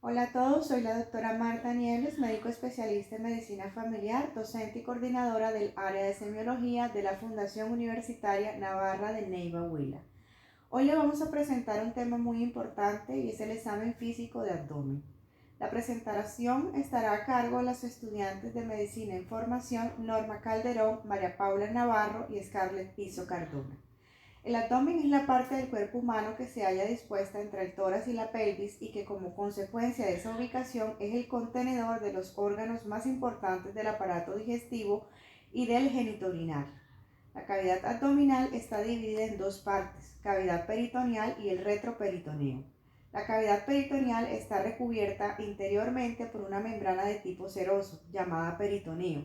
Hola a todos, soy la doctora Marta Nieves, médico especialista en medicina familiar, docente y coordinadora del área de semiología de la Fundación Universitaria Navarra de Neiva Huila. Hoy le vamos a presentar un tema muy importante y es el examen físico de abdomen. La presentación estará a cargo de las estudiantes de medicina en formación Norma Calderón, María Paula Navarro y Scarlett Piso Cardona. El abdomen es la parte del cuerpo humano que se halla dispuesta entre el tórax y la pelvis y que como consecuencia de esa ubicación es el contenedor de los órganos más importantes del aparato digestivo y del genitourinal. La cavidad abdominal está dividida en dos partes, cavidad peritoneal y el retroperitoneo. La cavidad peritoneal está recubierta interiormente por una membrana de tipo seroso, llamada peritoneo,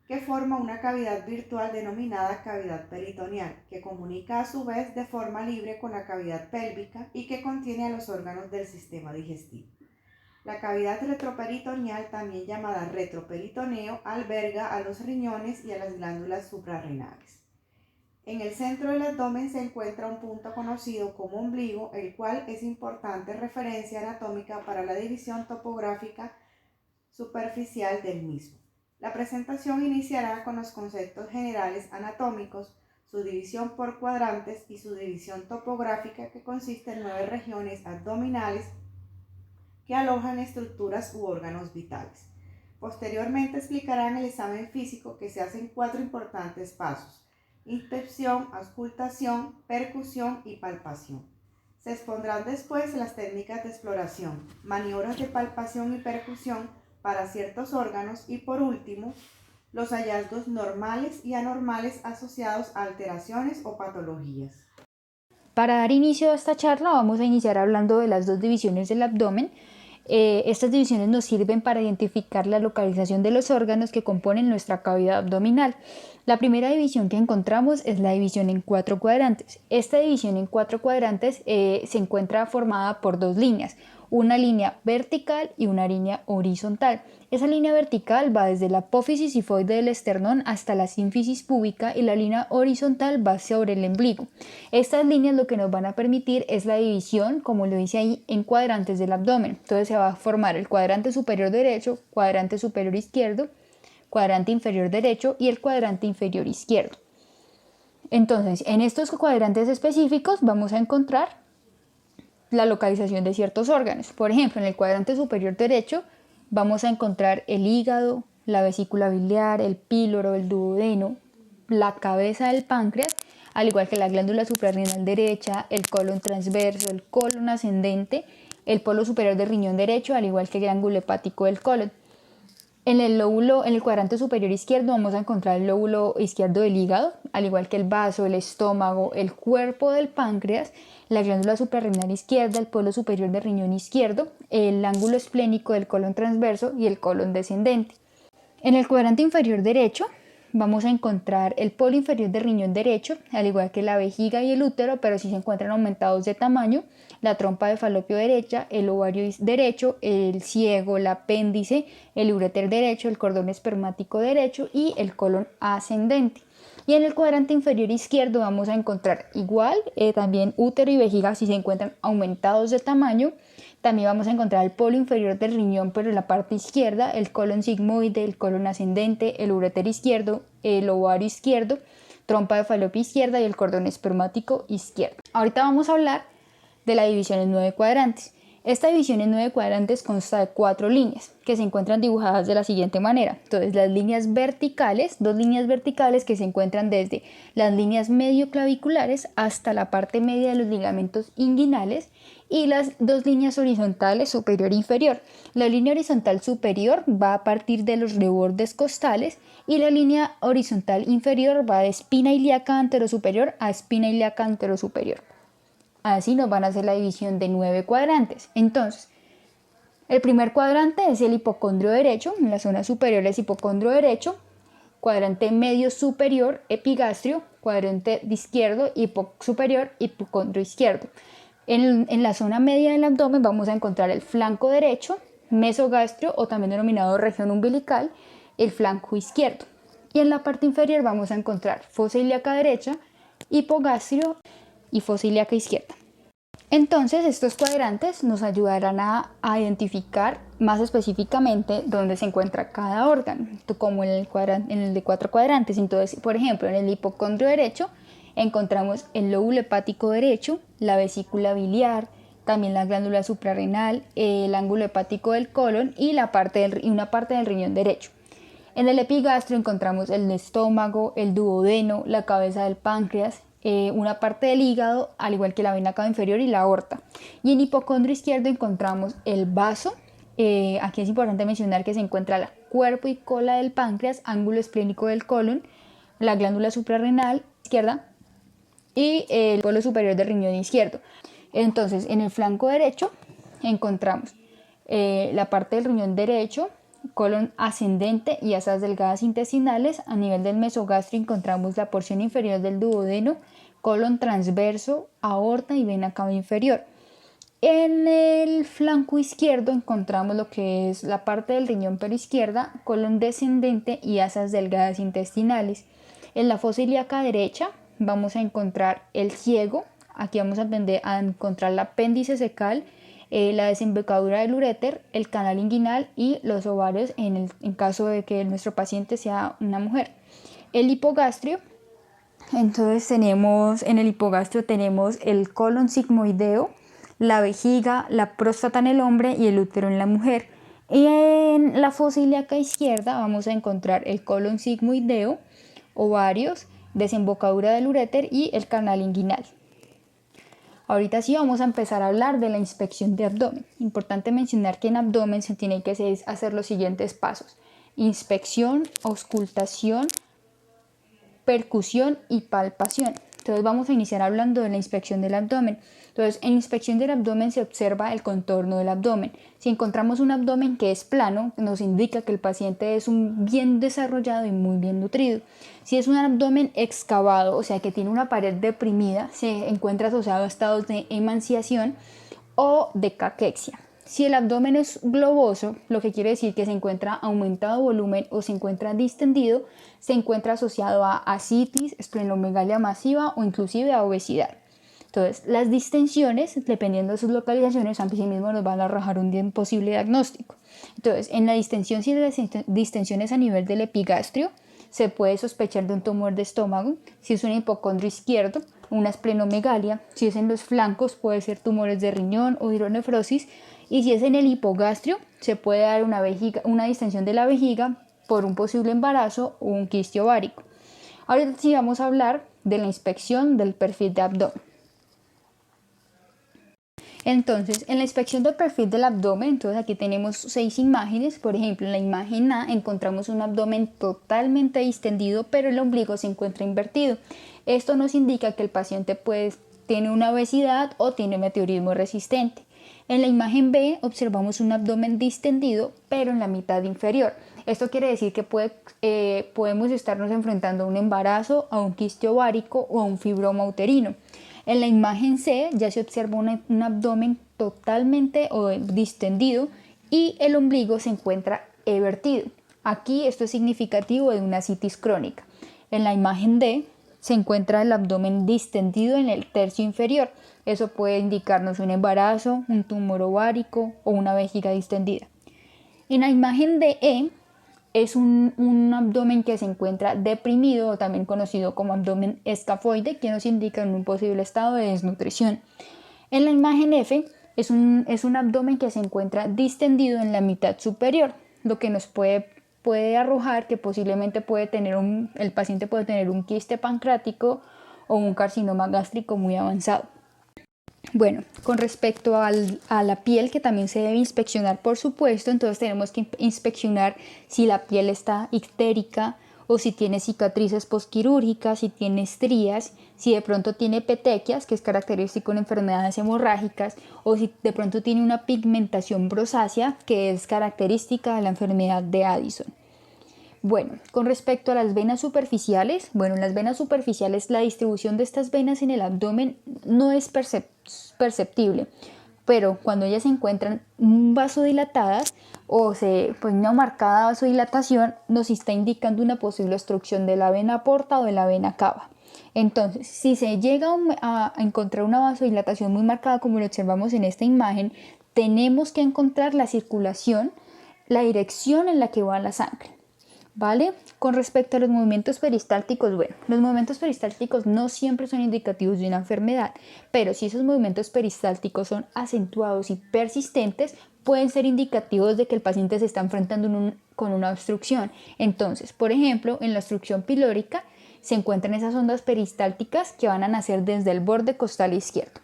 que forma una cavidad virtual denominada cavidad peritoneal, que comunica a su vez de forma libre con la cavidad pélvica y que contiene a los órganos del sistema digestivo. La cavidad retroperitoneal, también llamada retroperitoneo, alberga a los riñones y a las glándulas suprarrenales. En el centro del abdomen se encuentra un punto conocido como ombligo, el cual es importante referencia anatómica para la división topográfica superficial del mismo. La presentación iniciará con los conceptos generales anatómicos, su división por cuadrantes y su división topográfica, que consiste en 9 regiones abdominales que alojan estructuras u órganos vitales. Posteriormente explicarán el examen físico, que se hace en 4 importantes pasos: inspección, auscultación, percusión y palpación. Se expondrán después las técnicas de exploración, maniobras de palpación y percusión para ciertos órganos y, por último, los hallazgos normales y anormales asociados a alteraciones o patologías. Para dar inicio a esta charla vamos a iniciar hablando de las dos divisiones del abdomen. Estas divisiones nos sirven para identificar la localización de los órganos que componen nuestra cavidad abdominal. La primera división que encontramos es la división en 4 cuadrantes. Esta división en 4 cuadrantes se encuentra formada por dos líneas, una línea vertical y una línea horizontal. Esa línea vertical va desde la apófisis sifoide del esternón hasta la sínfisis púbica y la línea horizontal va sobre el ombligo. Estas líneas lo que nos van a permitir es la división, como lo dice ahí, en cuadrantes del abdomen. Entonces se va a formar el cuadrante superior derecho, cuadrante superior izquierdo, cuadrante inferior derecho y el cuadrante inferior izquierdo. Entonces, en estos cuadrantes específicos vamos a encontrar la localización de ciertos órganos. Por ejemplo, en el cuadrante superior derecho vamos a encontrar el hígado, la vesícula biliar, el píloro, el duodeno, la cabeza del páncreas, al igual que la glándula suprarrenal derecha, el colon transverso, el colon ascendente, el polo superior del riñón derecho, al igual que el glándulo hepático del colon. En el cuadrante superior izquierdo vamos a encontrar el lóbulo izquierdo del hígado, al igual que el vaso, el estómago, el cuerpo del páncreas, la glándula suprarrenal izquierda, el polo superior del riñón izquierdo, el ángulo esplénico del colon transverso y el colon descendente. En el cuadrante inferior derecho vamos a encontrar el polo inferior del riñón derecho, al igual que la vejiga y el útero, pero sí se encuentran aumentados de tamaño, la trompa de falopio derecha, el ovario derecho, el ciego, el apéndice, el uréter derecho, el cordón espermático derecho y el colon ascendente. Y en el cuadrante inferior izquierdo vamos a encontrar igual, también útero y vejiga si se encuentran aumentados de tamaño. También vamos a encontrar el polo inferior del riñón, pero en la parte izquierda, el colon sigmoide, el colon ascendente, el uréter izquierdo, el ovario izquierdo, trompa de falopio izquierda y el cordón espermático izquierdo. Ahorita vamos a hablar de la división en 9 cuadrantes. Esta división en 9 cuadrantes consta de 4 líneas que se encuentran dibujadas de la siguiente manera. Entonces, las líneas verticales, dos líneas verticales que se encuentran desde las líneas medioclaviculares hasta la parte media de los ligamentos inguinales, y las dos líneas horizontales superior e inferior. La línea horizontal superior va a partir de los rebordes costales y la línea horizontal inferior va de espina ilíaca anterosuperior a espina ilíaca anterosuperior. Así nos van a hacer la división de 9 cuadrantes. Entonces, el primer cuadrante es el hipocondrio derecho, en la zona superior es hipocondrio derecho, cuadrante medio superior, epigastrio, cuadrante de izquierdo, superior, hipocondrio izquierdo. En la zona media del abdomen vamos a encontrar el flanco derecho, mesogastrio o también denominado región umbilical, el flanco izquierdo. Y en la parte inferior vamos a encontrar fosa ilíaca derecha, hipogastrio y fosa ilíaca izquierda. Entonces, estos cuadrantes nos ayudarán a identificar más específicamente dónde se encuentra cada órgano, como en el de 4 cuadrantes. Entonces, por ejemplo, en el hipocondrio derecho encontramos el lóbulo hepático derecho, la vesícula biliar, también la glándula suprarrenal, el ángulo hepático del colon y una parte del riñón derecho. En el epigastrio encontramos el estómago, el duodeno, la cabeza del páncreas, una parte del hígado, al igual que la vena cava inferior y la aorta. Y en hipocondrio izquierdo encontramos el vaso. Aquí es importante mencionar que se encuentra el cuerpo y cola del páncreas, ángulo esplénico del colon, la glándula suprarrenal izquierda y el polo superior del riñón izquierdo. Entonces, en el flanco derecho encontramos la parte del riñón derecho, colon ascendente y asas delgadas intestinales. A nivel del mesogastrio encontramos la porción inferior del duodeno, colon transverso, aorta y vena cava inferior. En el flanco izquierdo encontramos lo que es la parte del riñón peroizquierda, colon descendente y asas delgadas intestinales. En la fosa ilíaca derecha vamos a encontrar el ciego. Aquí vamos a encontrar el apéndice cecal, la desembocadura del uréter, el canal inguinal y los ovarios en caso de que nuestro paciente sea una mujer. El hipogastrio, entonces en el hipogastrio tenemos el colon sigmoideo, la vejiga, la próstata en el hombre y el útero en la mujer. Y en la fosa ilíaca izquierda vamos a encontrar el colon sigmoideo, ovarios, desembocadura del uréter y el canal inguinal. Ahorita sí vamos a empezar a hablar de la inspección de abdomen. Importante mencionar que en abdomen se tienen que hacer los siguientes pasos: inspección, auscultación, percusión y palpación. Entonces vamos a iniciar hablando de la inspección del abdomen. Entonces, en inspección del abdomen se observa el contorno del abdomen. Si encontramos un abdomen que es plano, nos indica que el paciente es bien desarrollado y muy bien nutrido. Si es un abdomen excavado, o sea que tiene una pared deprimida, se encuentra asociado a estados de emaciación o de caquexia. Si el abdomen es globoso, lo que quiere decir que se encuentra aumentado volumen o se encuentra distendido, se encuentra asociado a ascitis, esplenomegalia masiva o inclusive a obesidad. Entonces, las distensiones, dependiendo de sus localizaciones, a sí mismo nos van a arrojar un posible diagnóstico. Entonces, en la distensión, si las distensiones a nivel del epigastrio, se puede sospechar de un tumor de estómago. Si es un hipocondrio izquierdo, una esplenomegalia. Si es en los flancos, puede ser tumores de riñón o hidronefrosis. Y si es en el hipogastrio, se puede dar una distensión de la vejiga por un posible embarazo o un quiste ovárico. Ahora sí vamos a hablar de la inspección del perfil de abdomen. Entonces, en la inspección del perfil del abdomen, entonces aquí tenemos 6 imágenes. Por ejemplo, en la imagen A encontramos un abdomen totalmente distendido, pero el ombligo se encuentra invertido. Esto nos indica que el paciente tiene una obesidad o tiene meteorismo resistente. En la imagen B observamos un abdomen distendido, pero en la mitad inferior. Esto quiere decir que podemos estarnos enfrentando a un embarazo, a un quiste ovárico o a un fibroma uterino. En la imagen C ya se observa un abdomen totalmente distendido y el ombligo se encuentra evertido. Aquí esto es significativo de una citis crónica. En la imagen D se encuentra el abdomen distendido en el tercio inferior. Eso puede indicarnos un embarazo, un tumor ovárico o una vejiga distendida. En la imagen DE es un abdomen que se encuentra deprimido, o también conocido como abdomen escafoide, que nos indica un posible estado de desnutrición. En la imagen F es un abdomen que se encuentra distendido en la mitad superior, lo que nos puede arrojar que posiblemente el paciente puede tener un quiste pancreático o un carcinoma gástrico muy avanzado. Bueno, con respecto a la piel, que también se debe inspeccionar, por supuesto, entonces tenemos que inspeccionar si la piel está ictérica o si tiene cicatrices postquirúrgicas, si tiene estrías, si de pronto tiene petequias, que es característico en enfermedades hemorrágicas, o si de pronto tiene una pigmentación rosácea, que es característica de la enfermedad de Addison. Bueno, con respecto a las venas superficiales, en las venas superficiales la distribución de estas venas en el abdomen no es perceptible, pero cuando ellas se encuentran vasodilatadas o una marcada vasodilatación, nos está indicando una posible obstrucción de la vena porta o de la vena cava. Entonces, si se llega a encontrar una vasodilatación muy marcada, como lo observamos en esta imagen, tenemos que encontrar la circulación, la dirección en la que va la sangre, ¿vale? Con respecto a los movimientos peristálticos, bueno, los movimientos peristálticos no siempre son indicativos de una enfermedad, pero si esos movimientos peristálticos son acentuados y persistentes, pueden ser indicativos de que el paciente se está enfrentando con una obstrucción. Entonces, por ejemplo, en la obstrucción pilórica se encuentran esas ondas peristálticas que van a nacer desde el borde costal izquierdo.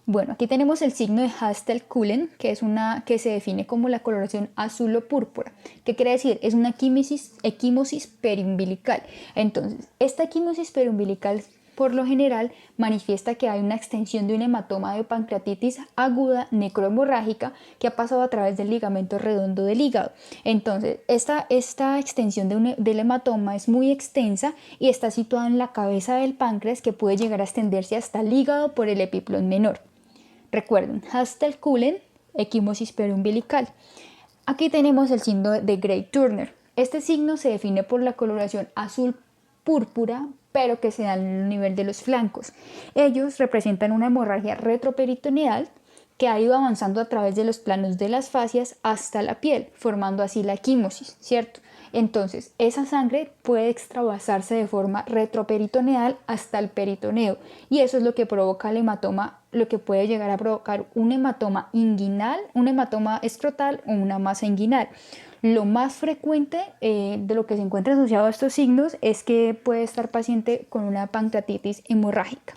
Bueno, aquí tenemos el signo de Hastel-Cullen, que se define como la coloración azul o púrpura. ¿Qué quiere decir? Es una equimosis periumbilical. Entonces, esta equimosis periumbilical por lo general manifiesta que hay una extensión de un hematoma de pancreatitis aguda necrohemorrágica que ha pasado a través del ligamento redondo del hígado. Entonces, esta extensión del hematoma es muy extensa y está situada en la cabeza del páncreas, que puede llegar a extenderse hasta el hígado por el epiplón menor. Recuerden, Hastel-Cullen, equimosis periumbilical. Aquí tenemos el signo de Gray-Turner. Este signo se define por la coloración azul púrpura, pero que se da en el nivel de los flancos. Ellos representan una hemorragia retroperitoneal que ha ido avanzando a través de los planos de las fascias hasta la piel, formando así la equimosis, ¿cierto? Entonces, esa sangre puede extravasarse de forma retroperitoneal hasta el peritoneo, y eso es lo que provoca el hematoma, lo que puede llegar a provocar un hematoma inguinal, un hematoma escrotal o una masa inguinal. Lo más frecuente de lo que se encuentra asociado a estos signos es que puede estar paciente con una pancreatitis hemorrágica.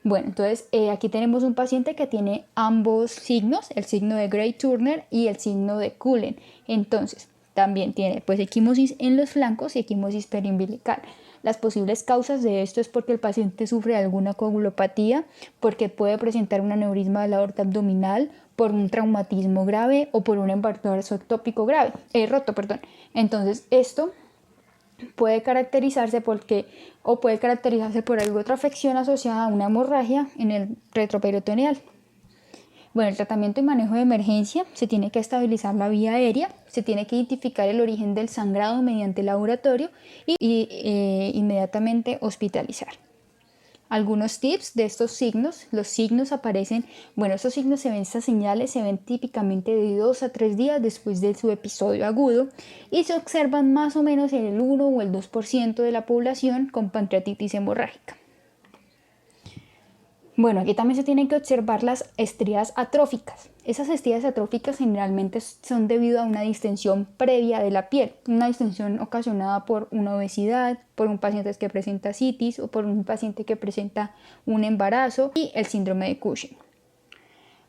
Bueno, entonces aquí tenemos un paciente que tiene ambos signos, el signo de Gray-Turner y el signo de Cullen. Entonces, también tiene pues equimosis en los flancos y equimosis periumbilical. Las posibles causas de esto es porque el paciente sufre de alguna coagulopatía, porque puede presentar un aneurisma de la aorta abdominal, por un traumatismo grave o por un embarazo ectópico roto. Entonces, esto puede caracterizarse por alguna otra afección asociada a una hemorragia en el retroperitoneal. Bueno, el tratamiento y manejo de emergencia: se tiene que estabilizar la vía aérea, se tiene que identificar el origen del sangrado mediante laboratorio y inmediatamente hospitalizar. Algunos tips de estos signos: los signos aparecen, estas señales se ven típicamente de 2 a 3 días después de su episodio agudo y se observan más o menos en el 1 o el 2% de la población con pancreatitis hemorrágica. Bueno, aquí también se tienen que observar las estrías atróficas. Esas estrías atróficas generalmente son debido a una distensión previa de la piel, una distensión ocasionada por una obesidad, por un paciente que presenta citis o por un paciente que presenta un embarazo y el síndrome de Cushing.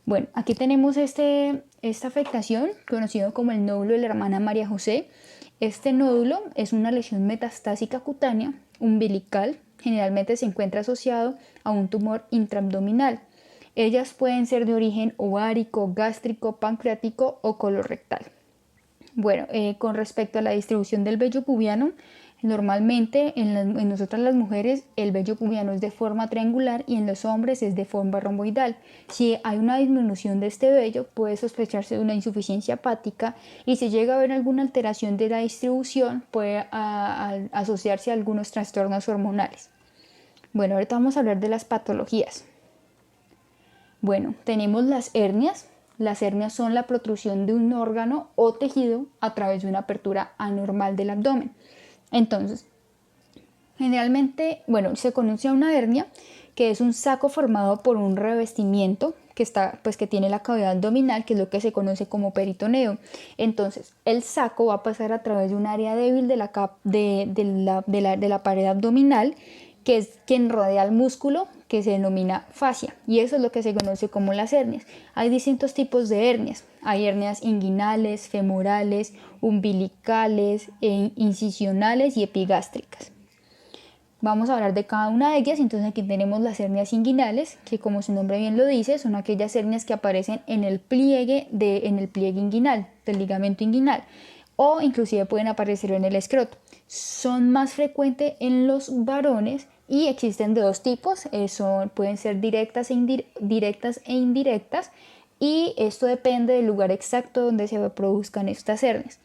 Bueno, aquí tenemos esta afectación conocido como el nódulo de la hermana María José. Este nódulo es una lesión metastásica cutánea umbilical. Generalmente se encuentra asociado a un tumor intraabdominal. Ellas pueden ser de origen ovárico, gástrico, pancreático o colorectal. Bueno, con respecto a la distribución del vello pubiano, normalmente en nosotras las mujeres el vello pubiano es de forma triangular y en los hombres es de forma romboidal. Si hay una disminución de este vello, puede sospecharse de una insuficiencia hepática, y si llega a haber alguna alteración de la distribución, puede asociarse a algunos trastornos hormonales. Bueno, ahorita vamos a hablar de las patologías. Bueno, tenemos las hernias. Las hernias son la protrusión de un órgano o tejido a través de una apertura anormal del abdomen. Entonces, generalmente, se conoce una hernia, que es un saco formado por un revestimiento que tiene la cavidad abdominal, que es lo que se conoce como peritoneo. Entonces, el saco va a pasar a través de un área débil de la pared abdominal, que es quien rodea al músculo, que se denomina fascia, y eso es lo que se conoce como las hernias. Hay distintos tipos de hernias. Hay hernias inguinales, femorales, umbilicales, incisionales y epigástricas. Vamos a hablar de cada una de ellas. Entonces, aquí tenemos las hernias inguinales, que como su nombre bien lo dice, son aquellas hernias que aparecen en el pliegue inguinal, del ligamento inguinal, o inclusive pueden aparecer en el escroto. Son más frecuentes en los varones y existen de dos tipos. Pueden ser directas e indirectas, y esto depende del lugar exacto donde se produzcan estas hernias.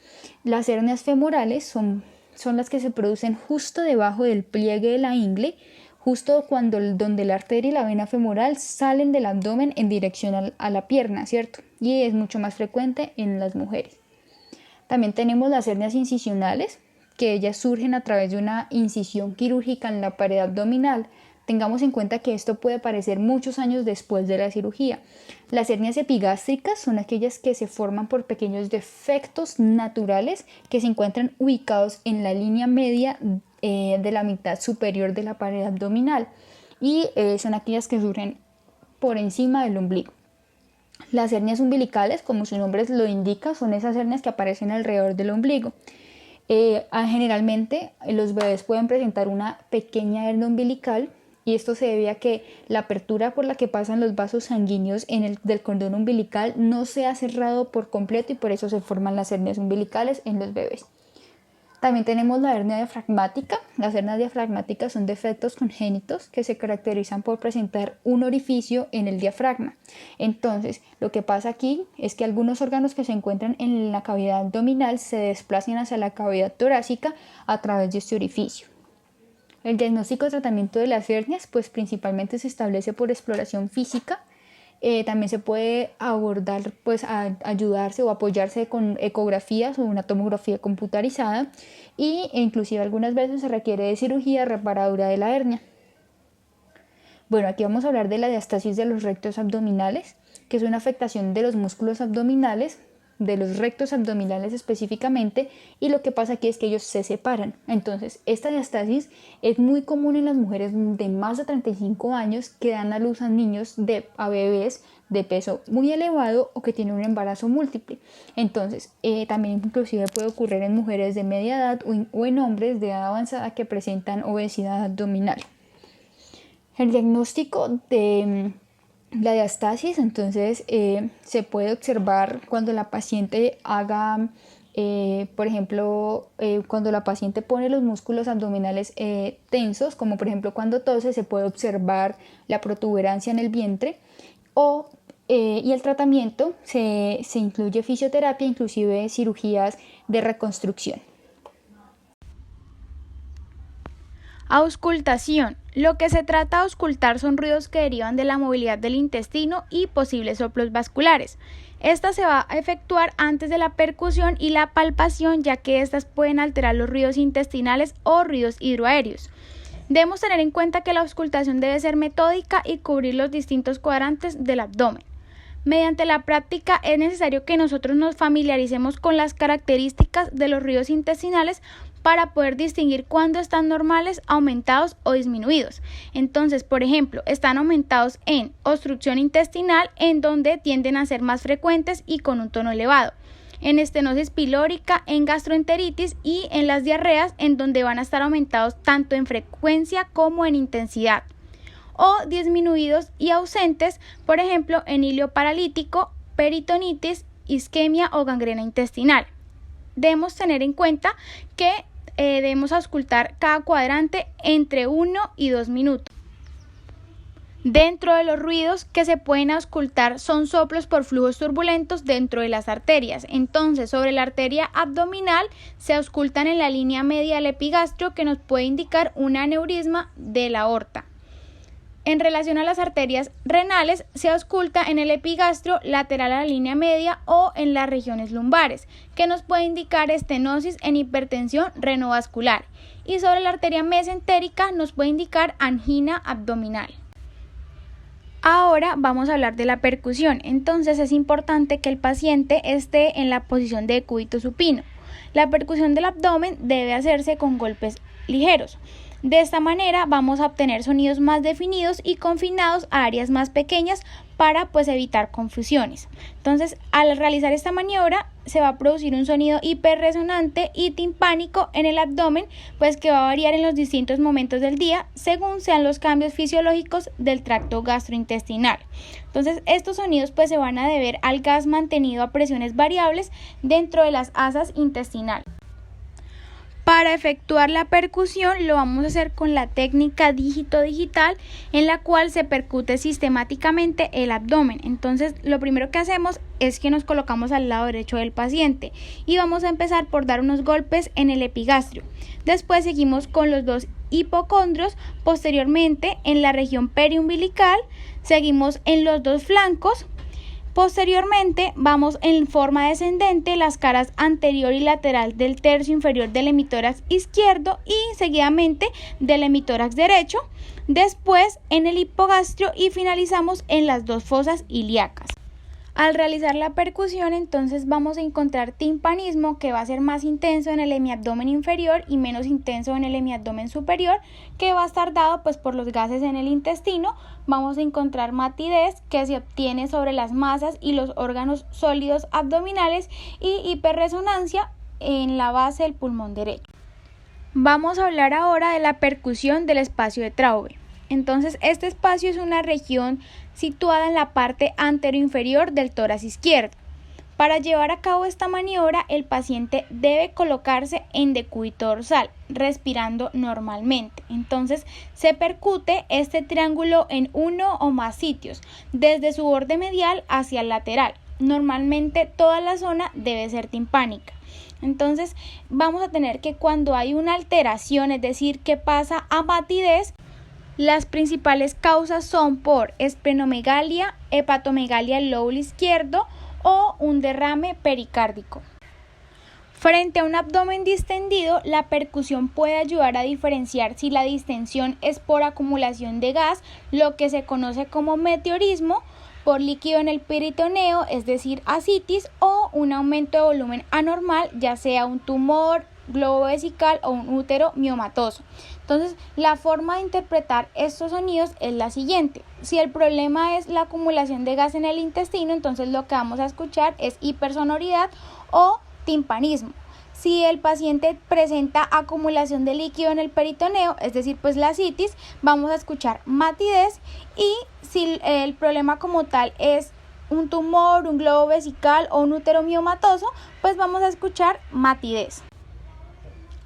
Las hernias femorales son son las que se producen justo debajo del pliegue de la ingle, justo donde la arteria y la vena femoral salen del abdomen en dirección a la pierna, ¿cierto? Y es mucho más frecuente en las mujeres. También tenemos las hernias incisionales, que ellas surgen a través de una incisión quirúrgica en la pared abdominal. Tengamos en cuenta que esto puede aparecer muchos años después de la cirugía. Las hernias epigástricas son aquellas que se forman por pequeños defectos naturales que se encuentran ubicados en la línea media de la mitad superior de la pared abdominal y son aquellas que surgen por encima del ombligo. Las hernias umbilicales, como su nombre lo indica, son esas hernias que aparecen alrededor del ombligo. Generalmente los bebés pueden presentar una pequeña hernia umbilical y esto se debe a que la apertura por la que pasan los vasos sanguíneos del cordón umbilical no se ha cerrado por completo y por eso se forman las hernias umbilicales en los bebés. También tenemos la hernia diafragmática. Las hernias diafragmáticas son defectos congénitos que se caracterizan por presentar un orificio en el diafragma. Entonces, lo que pasa aquí es que algunos órganos que se encuentran en la cavidad abdominal se desplazan hacia la cavidad torácica a través de este orificio. El diagnóstico y tratamiento de las hernias, pues principalmente se establece por exploración física. También se puede abordar, pues ayudarse o apoyarse con ecografías o una tomografía computarizada e inclusive algunas veces se requiere de cirugía reparadora de la hernia. Bueno, aquí vamos a hablar de la diastasis de los rectos abdominales, que es una afectación de los músculos abdominales, de los rectos abdominales específicamente, y lo que pasa aquí es que ellos se separan. Entonces, esta diastasis es muy común en las mujeres de más de 35 años que dan a luz a bebés de peso muy elevado o que tienen un embarazo múltiple. Entonces, también inclusive puede ocurrir en mujeres de media edad o en hombres de edad avanzada que presentan obesidad abdominal. El diagnóstico de la diastasis, entonces, se puede observar cuando la paciente haga, por ejemplo, cuando la paciente pone los músculos abdominales tensos, como por ejemplo cuando tose, se puede observar la protuberancia en el vientre y el tratamiento se incluye fisioterapia, inclusive cirugías de reconstrucción. Auscultación. Lo que se trata de auscultar son ruidos que derivan de la movilidad del intestino y posibles soplos vasculares. Esta se va a efectuar antes de la percusión y la palpación, ya que estas pueden alterar los ruidos intestinales o ruidos hidroaéreos. Debemos tener en cuenta que la auscultación debe ser metódica y cubrir los distintos cuadrantes del abdomen. Mediante la práctica es necesario que nosotros nos familiaricemos con las características de los ruidos intestinales para poder distinguir cuándo están normales, aumentados o disminuidos. Entonces, por ejemplo, están aumentados en obstrucción intestinal, en donde tienden a ser más frecuentes y con un tono elevado, en estenosis pilórica, en gastroenteritis y en las diarreas, en donde van a estar aumentados tanto en frecuencia como en intensidad, o disminuidos y ausentes, por ejemplo, en hilo paralítico, peritonitis, isquemia o gangrena intestinal. Debemos tener en cuenta que debemos auscultar cada cuadrante entre 1 y 2 minutos. Dentro de los ruidos que se pueden auscultar son soplos por flujos turbulentos dentro de las arterias. Entonces, sobre la arteria abdominal se auscultan en la línea media del epigastrio, que nos puede indicar un aneurisma de la aorta. En relación a las arterias renales, se ausculta en el epigastrio lateral a la línea media o en las regiones lumbares, que nos puede indicar estenosis en hipertensión renovascular. Y sobre la arteria mesentérica nos puede indicar angina abdominal. Ahora vamos a hablar de la percusión. Entonces es importante que el paciente esté en la posición de decúbito supino. La percusión del abdomen debe hacerse con golpes ligeros. De esta manera vamos a obtener sonidos más definidos y confinados a áreas más pequeñas para evitar confusiones. Entonces, al realizar esta maniobra se va a producir un sonido hiperresonante y timpánico en el abdomen, que va a variar en los distintos momentos del día según sean los cambios fisiológicos del tracto gastrointestinal. Entonces, estos sonidos se van a deber al gas mantenido a presiones variables dentro de las asas intestinales. Para efectuar la percusión lo vamos a hacer con la técnica dígito digital, en la cual se percute sistemáticamente el abdomen. Entonces lo primero que hacemos es que nos colocamos al lado derecho del paciente y vamos a empezar por dar unos golpes en el epigastrio. Después seguimos con los dos hipocondrios, posteriormente en la región periumbilical, seguimos en los dos flancos. Posteriormente vamos en forma descendente las caras anterior y lateral del tercio inferior del hemitórax izquierdo y seguidamente del hemitórax derecho, después en el hipogastrio y finalizamos en las dos fosas ilíacas. Al realizar la percusión, entonces vamos a encontrar timpanismo, que va a ser más intenso en el hemiabdomen inferior y menos intenso en el hemiabdomen superior, que va a estar dado pues por los gases en el intestino. Vamos a encontrar matidez, que se obtiene sobre las masas y los órganos sólidos abdominales, y hiperresonancia en la base del pulmón derecho. Vamos a hablar ahora de la percusión del espacio de Traube. Entonces, este espacio es una región situada en la parte anteroinferior del tórax izquierdo. Para llevar a cabo esta maniobra, el paciente debe colocarse en decúbito dorsal, respirando normalmente. Entonces, se percute este triángulo en uno o más sitios, desde su borde medial hacia el lateral. Normalmente, toda la zona debe ser timpánica. Entonces, vamos a tener que cuando hay una alteración, es decir, que pasa a matidez, las principales causas son por esplenomegalia, hepatomegalia del lóbulo izquierdo o un derrame pericárdico. Frente a un abdomen distendido, la percusión puede ayudar a diferenciar si la distensión es por acumulación de gas, lo que se conoce como meteorismo, por líquido en el peritoneo, es decir, ascitis, o un aumento de volumen anormal, ya sea un tumor, globo vesical o un útero miomatoso. Entonces, la forma de interpretar estos sonidos es la siguiente. Si el problema es la acumulación de gas en el intestino, entonces lo que vamos a escuchar es hipersonoridad o timpanismo. Si el paciente presenta acumulación de líquido en el peritoneo, es decir, pues la ascitis, vamos a escuchar matidez, y si el problema como tal es un tumor, un globo vesical o un útero miomatoso, pues vamos a escuchar matidez.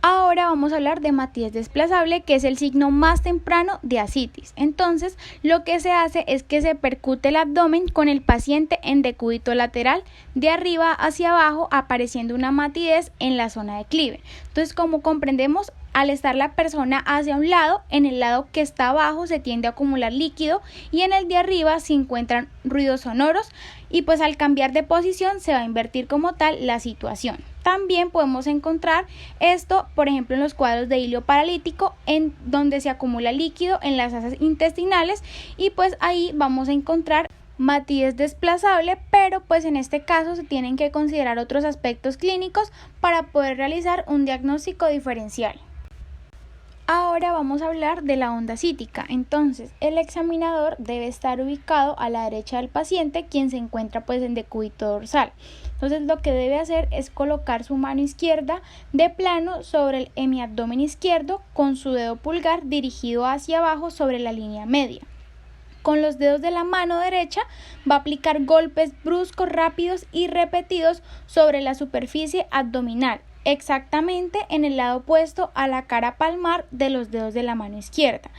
Ahora vamos a hablar de matidez desplazable, que es el signo más temprano de ascitis. Entonces, lo que se hace es que se percute el abdomen con el paciente en decúbito lateral, de arriba hacia abajo, apareciendo una matidez en la zona de Cleveland. Entonces, como comprendemos, al estar la persona hacia un lado, en el lado que está abajo se tiende a acumular líquido y en el de arriba se encuentran ruidos sonoros, y pues al cambiar de posición se va a invertir como tal la situación. También podemos encontrar esto, por ejemplo, en los cuadros de hilio paralítico, en donde se acumula líquido en las asas intestinales, y pues ahí vamos a encontrar matidez desplazable, pero pues en este caso se tienen que considerar otros aspectos clínicos para poder realizar un diagnóstico diferencial. Ahora vamos a hablar de la onda cítica. Entonces, el examinador debe estar ubicado a la derecha del paciente, quien se encuentra pues en decúbito dorsal. Entonces, lo que debe hacer es colocar su mano izquierda de plano sobre el hemiabdomen izquierdo, con su dedo pulgar dirigido hacia abajo sobre la línea media. Con los dedos de la mano derecha va a aplicar golpes bruscos, rápidos y repetidos sobre la superficie abdominal, exactamente en el lado opuesto a la cara palmar de los dedos de la mano izquierda.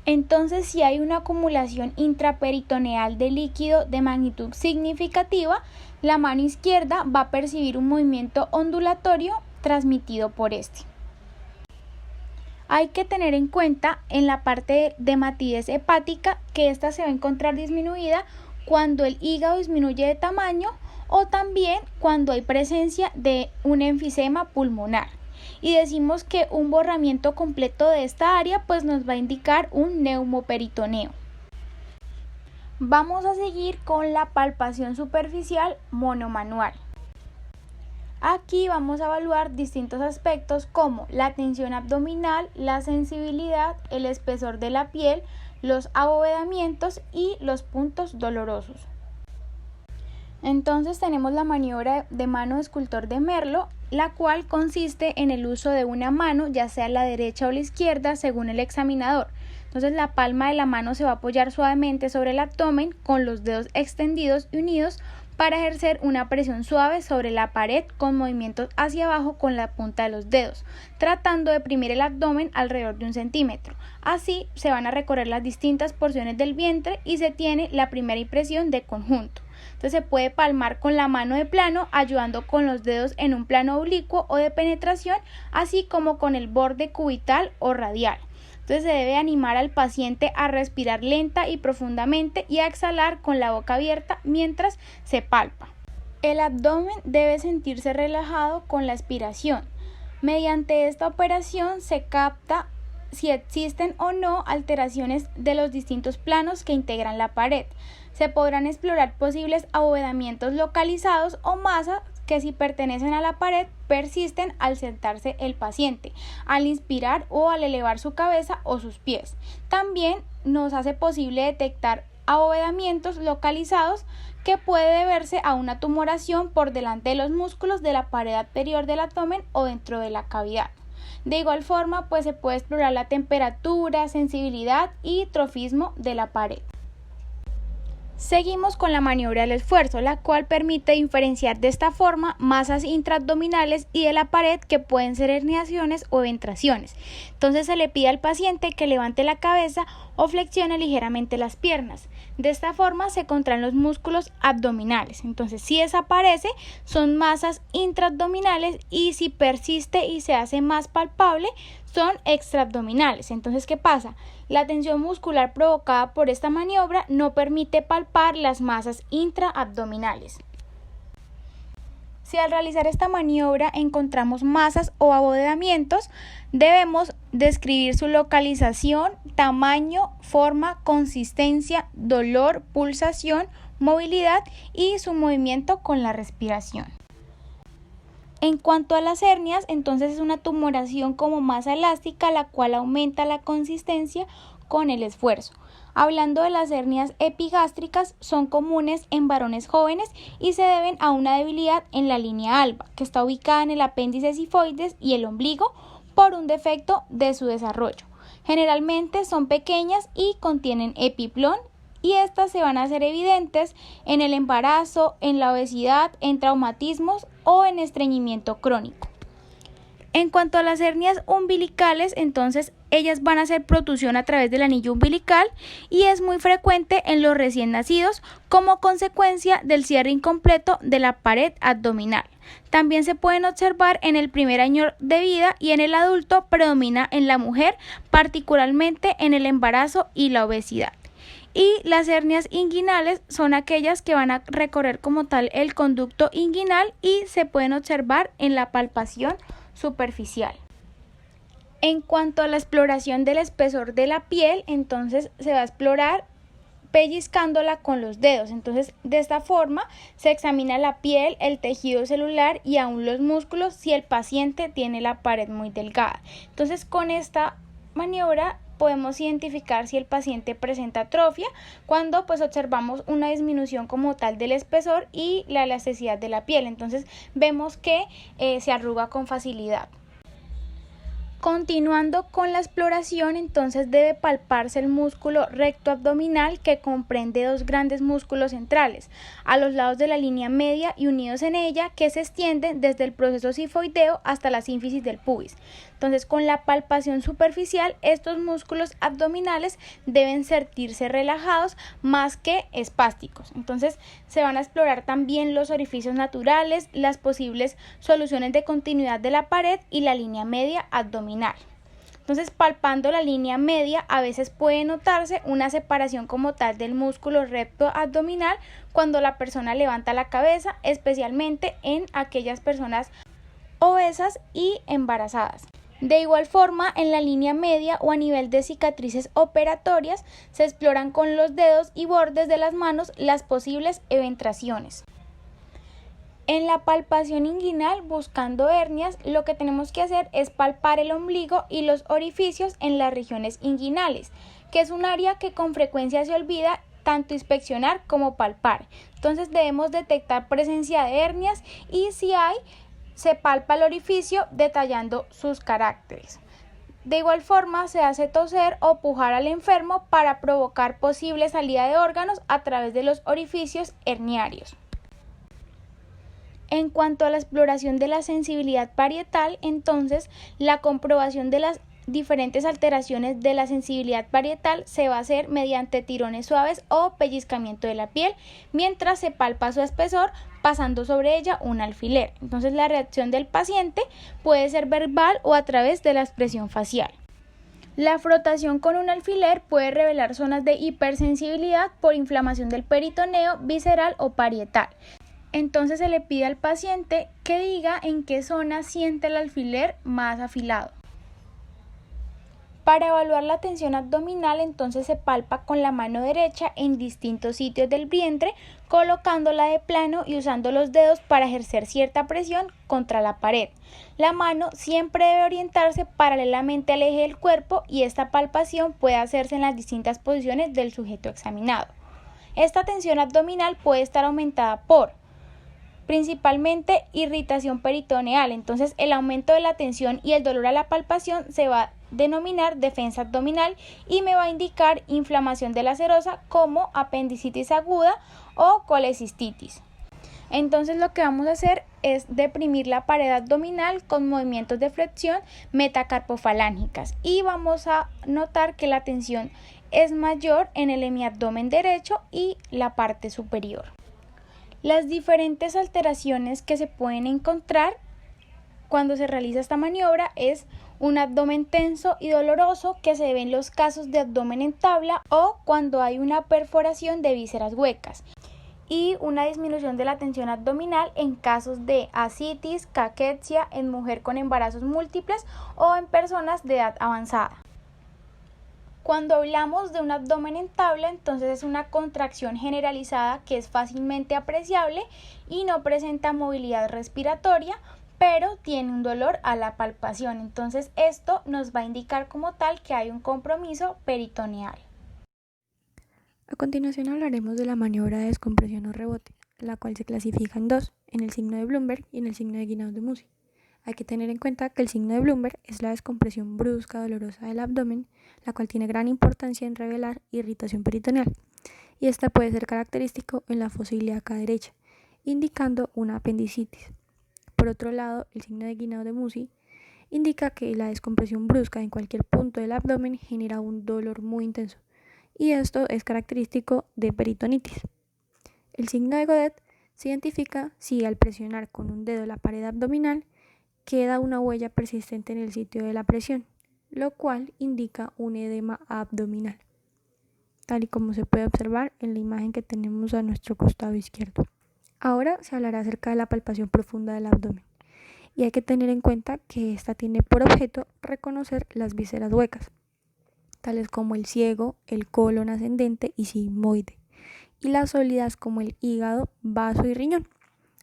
Entonces, si hay una acumulación intraperitoneal de líquido de magnitud significativa, la mano izquierda va a percibir un movimiento ondulatorio transmitido por este. Hay que tener en cuenta en la parte de matidez hepática que esta se va a encontrar disminuida cuando el hígado disminuye de tamaño, o también cuando hay presencia de un enfisema pulmonar. Y decimos que un borramiento completo de esta área pues nos va a indicar un neumoperitoneo. Vamos a seguir con la palpación superficial monomanual. Aquí vamos a evaluar distintos aspectos como la tensión abdominal, la sensibilidad, el espesor de la piel, los abovedamientos y los puntos dolorosos. Entonces tenemos la maniobra de mano de escultor de Merlo, la cual consiste en el uso de una mano, ya sea la derecha o la izquierda, según el examinador. Entonces la palma de la mano se va a apoyar suavemente sobre el abdomen con los dedos extendidos y unidos para ejercer una presión suave sobre la pared con movimientos hacia abajo con la punta de los dedos, tratando de oprimir el abdomen alrededor de 1 centímetro. Así se van a recorrer las distintas porciones del vientre y se tiene la primera impresión de conjunto. Entonces se puede palmar con la mano de plano, ayudando con los dedos en un plano oblicuo o de penetración, así como con el borde cubital o radial. Entonces se debe animar al paciente a respirar lenta y profundamente y a exhalar con la boca abierta mientras se palpa. El abdomen debe sentirse relajado con la expiración. Mediante esta operación se capta si existen o no alteraciones de los distintos planos que integran la pared. Se podrán explorar posibles abovedamientos localizados o masas que, si pertenecen a la pared, persisten al sentarse el paciente, al inspirar o al elevar su cabeza o sus pies. También nos hace posible detectar abovedamientos localizados que puede deberse a una tumoración por delante de los músculos de la pared anterior del abdomen o dentro de la cavidad. De igual forma, pues se puede explorar la temperatura, sensibilidad y trofismo de la pared. Seguimos con la maniobra del esfuerzo, la cual permite diferenciar de esta forma masas intraabdominales y de la pared que pueden ser herniaciones o ventraciones. Entonces se le pide al paciente que levante la cabeza o flexione ligeramente las piernas. De esta forma se contraen los músculos abdominales. Entonces, si desaparece, son masas intraabdominales, y si persiste y se hace más palpable, son extraabdominales. Entonces, ¿qué pasa? La tensión muscular provocada por esta maniobra no permite palpar las masas intraabdominales. Si al realizar esta maniobra encontramos masas o abovedamientos, debemos describir su localización, tamaño, forma, consistencia, dolor, pulsación, movilidad y su movimiento con la respiración. En cuanto a las hernias, entonces es una tumoración como masa elástica, la cual aumenta la consistencia con el esfuerzo. Hablando de las hernias epigástricas, son comunes en varones jóvenes y se deben a una debilidad en la línea alba, que está ubicada en el apéndice sifoides y el ombligo, por un defecto de su desarrollo. Generalmente son pequeñas y contienen epiplón, y estas se van a hacer evidentes en el embarazo, en la obesidad, en traumatismos o en estreñimiento crónico. En cuanto a las hernias umbilicales, entonces ellas van a hacer protrusión a través del anillo umbilical y es muy frecuente en los recién nacidos como consecuencia del cierre incompleto de la pared abdominal. También se pueden observar en el primer año de vida, y en el adulto predomina en la mujer, particularmente en el embarazo y la obesidad. Y las hernias inguinales son aquellas que van a recorrer como tal el conducto inguinal y se pueden observar en la palpación superficial. En cuanto a la exploración del espesor de la piel, entonces se va a explorar pellizcándola con los dedos. Entonces, de esta forma se examina la piel, el tejido celular y aún los músculos si el paciente tiene la pared muy delgada. Entonces, con esta maniobra podemos identificar si el paciente presenta atrofia cuando pues observamos una disminución como tal del espesor y la elasticidad de la piel. Entonces vemos que se arruga con facilidad. Continuando con la exploración, entonces debe palparse el músculo recto abdominal, que comprende dos grandes músculos centrales a los lados de la línea media y unidos en ella, que se extienden desde el proceso sifoideo hasta la sínfisis del pubis. Entonces, con la palpación superficial, estos músculos abdominales deben sentirse relajados más que espásticos. Entonces, se van a explorar también los orificios naturales, las posibles soluciones de continuidad de la pared y la línea media abdominal. Entonces, palpando la línea media, a veces puede notarse una separación como tal del músculo recto abdominal cuando la persona levanta la cabeza, especialmente en aquellas personas obesas y embarazadas. De igual forma, en la línea media o a nivel de cicatrices operatorias, se exploran con los dedos y bordes de las manos las posibles eventraciones. En la palpación inguinal, buscando hernias, lo que tenemos que hacer es palpar el ombligo y los orificios en las regiones inguinales, que es un área que con frecuencia se olvida tanto inspeccionar como palpar. Entonces debemos detectar presencia de hernias y, si hay, se palpa el orificio detallando sus caracteres. De igual forma, se hace toser o pujar al enfermo para provocar posible salida de órganos a través de los orificios herniarios. En cuanto a la exploración de la sensibilidad parietal, entonces la comprobación de las diferentes alteraciones de la sensibilidad parietal se va a hacer mediante tirones suaves o pellizcamiento de la piel mientras se palpa su espesor pasando sobre ella un alfiler. Entonces la reacción del paciente puede ser verbal o a través de la expresión facial. La frotación con un alfiler puede revelar zonas de hipersensibilidad por inflamación del peritoneo, visceral o parietal. Entonces se le pide al paciente que diga en qué zona siente el alfiler más afilado. Para evaluar la tensión abdominal, entonces se palpa con la mano derecha en distintos sitios del vientre, colocándola de plano y usando los dedos para ejercer cierta presión contra la pared. La mano siempre debe orientarse paralelamente al eje del cuerpo y esta palpación puede hacerse en las distintas posiciones del sujeto examinado. Esta tensión abdominal puede estar aumentada por principalmente irritación peritoneal, entonces el aumento de la tensión y el dolor a la palpación se va a denominar defensa abdominal y me va a indicar inflamación de la serosa como apendicitis aguda o colecistitis. Entonces lo que vamos a hacer es deprimir la pared abdominal con movimientos de flexión metacarpofalángicas y vamos a notar que la tensión es mayor en el hemiabdomen derecho y la parte superior. Las diferentes alteraciones que se pueden encontrar cuando se realiza esta maniobra es un abdomen tenso y doloroso que se ve en los casos de abdomen en tabla o cuando hay una perforación de vísceras huecas y una disminución de la tensión abdominal en casos de ascitis, caquexia en mujer con embarazos múltiples o en personas de edad avanzada. Cuando hablamos de un abdomen en tabla, entonces es una contracción generalizada que es fácilmente apreciable y no presenta movilidad respiratoria, pero tiene un dolor a la palpación. Entonces esto nos va a indicar como tal que hay un compromiso peritoneal. A continuación hablaremos de la maniobra de descompresión o rebote, la cual se clasifica en dos, en el signo de Blumberg y en el signo de Guinaud-de-Mussy. Hay que tener en cuenta que el signo de Blumberg es la descompresión brusca dolorosa del abdomen, la cual tiene gran importancia en revelar irritación peritoneal, y esta puede ser característico en la fosa ilíaca derecha, indicando una apendicitis. Por otro lado, el signo de Guinaud-de-Mussy indica que la descompresión brusca en cualquier punto del abdomen genera un dolor muy intenso, y esto es característico de peritonitis. El signo de Godet se identifica si al presionar con un dedo la pared abdominal queda una huella persistente en el sitio de la presión, lo cual indica un edema abdominal, tal y como se puede observar en la imagen que tenemos a nuestro costado izquierdo. Ahora se hablará acerca de la palpación profunda del abdomen, y hay que tener en cuenta que esta tiene por objeto reconocer las vísceras huecas, tales como el ciego, el colon ascendente y sigmoide, y las sólidas como el hígado, vaso y riñón.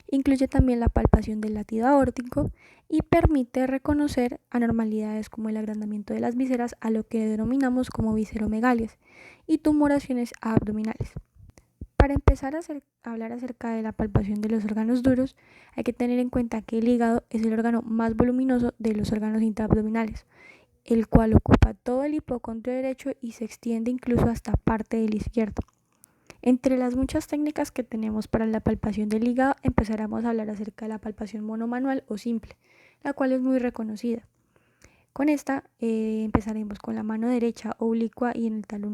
Incluye también la palpación del latido aórtico y permite reconocer anormalidades como el agrandamiento de las vísceras a lo que denominamos como visceromegalias y tumoraciones abdominales. Para empezar a hablar acerca de la palpación de los órganos duros, hay que tener en cuenta que el hígado es el órgano más voluminoso de los órganos intraabdominales, el cual ocupa todo el hipocondrio derecho y se extiende incluso hasta parte del izquierdo. Entre las muchas técnicas que tenemos para la palpación del hígado, empezaremos a hablar acerca de la palpación monomanual o simple, la cual es muy reconocida. Con esta empezaremos con la mano derecha oblicua y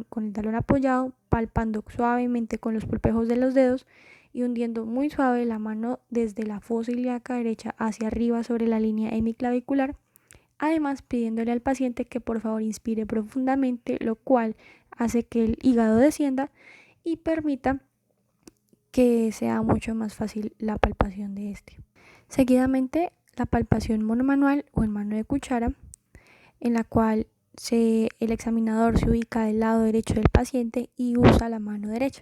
con el talón apoyado, palpando suavemente con los pulpejos de los dedos y hundiendo muy suave la mano desde la fosa ilíaca derecha hacia arriba sobre la línea hemiclavicular. Además, pidiéndole al paciente que por favor inspire profundamente, lo cual hace que el hígado descienda y permita que sea mucho más fácil la palpación de este. Seguidamente, la palpación monomanual o en mano de cuchara, en la cual el examinador se ubica del lado derecho del paciente y usa la mano derecha.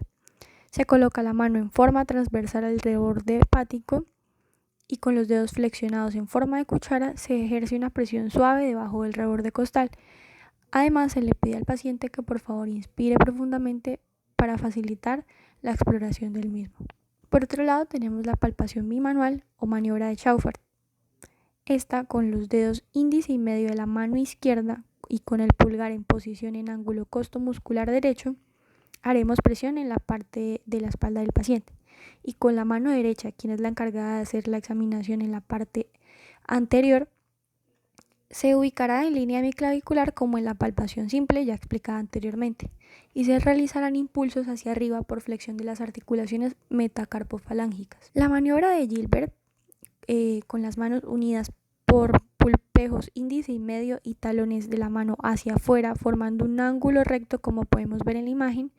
Se coloca la mano en forma transversal al reborde hepático y con los dedos flexionados en forma de cuchara se ejerce una presión suave debajo del reborde costal. Además, se le pide al paciente que por favor inspire profundamente para facilitar la exploración del mismo. Por otro lado, tenemos la palpación bimanual o maniobra de Schaufert. Esta con los dedos índice y medio de la mano izquierda y con el pulgar en posición en ángulo costomuscular derecho, haremos presión en la parte de la espalda del paciente. y con la mano derecha, quien es la encargada de hacer la examinación en la parte anterior, se ubicará en línea biclavicular como en la palpación simple ya explicada anteriormente, y se realizarán impulsos hacia arriba por flexión de las articulaciones metacarpofalángicas. La maniobra de Gilbert, con las manos unidas por pulpejos índice y medio y talones de la mano hacia afuera, formando un ángulo recto como podemos ver en la imagen,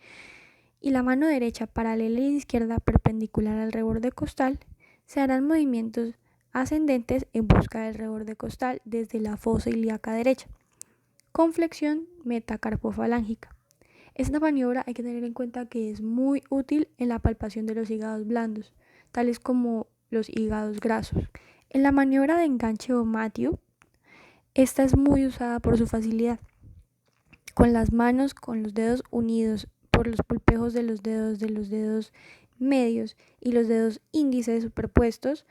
y la mano derecha paralela y izquierda perpendicular al reborde costal, se harán movimientos ascendentes en busca del reborde costal desde la fosa ilíaca derecha, con flexión metacarpofalángica. Esta maniobra hay que tener en cuenta que es muy útil en la palpación de los hígados blandos, tales como los hígados grasos. En la maniobra de enganche o Matthew, esta es muy usada por su facilidad. Con las manos, con los dedos unidos por los pulpejos de los dedos medios y los dedos índices superpuestos,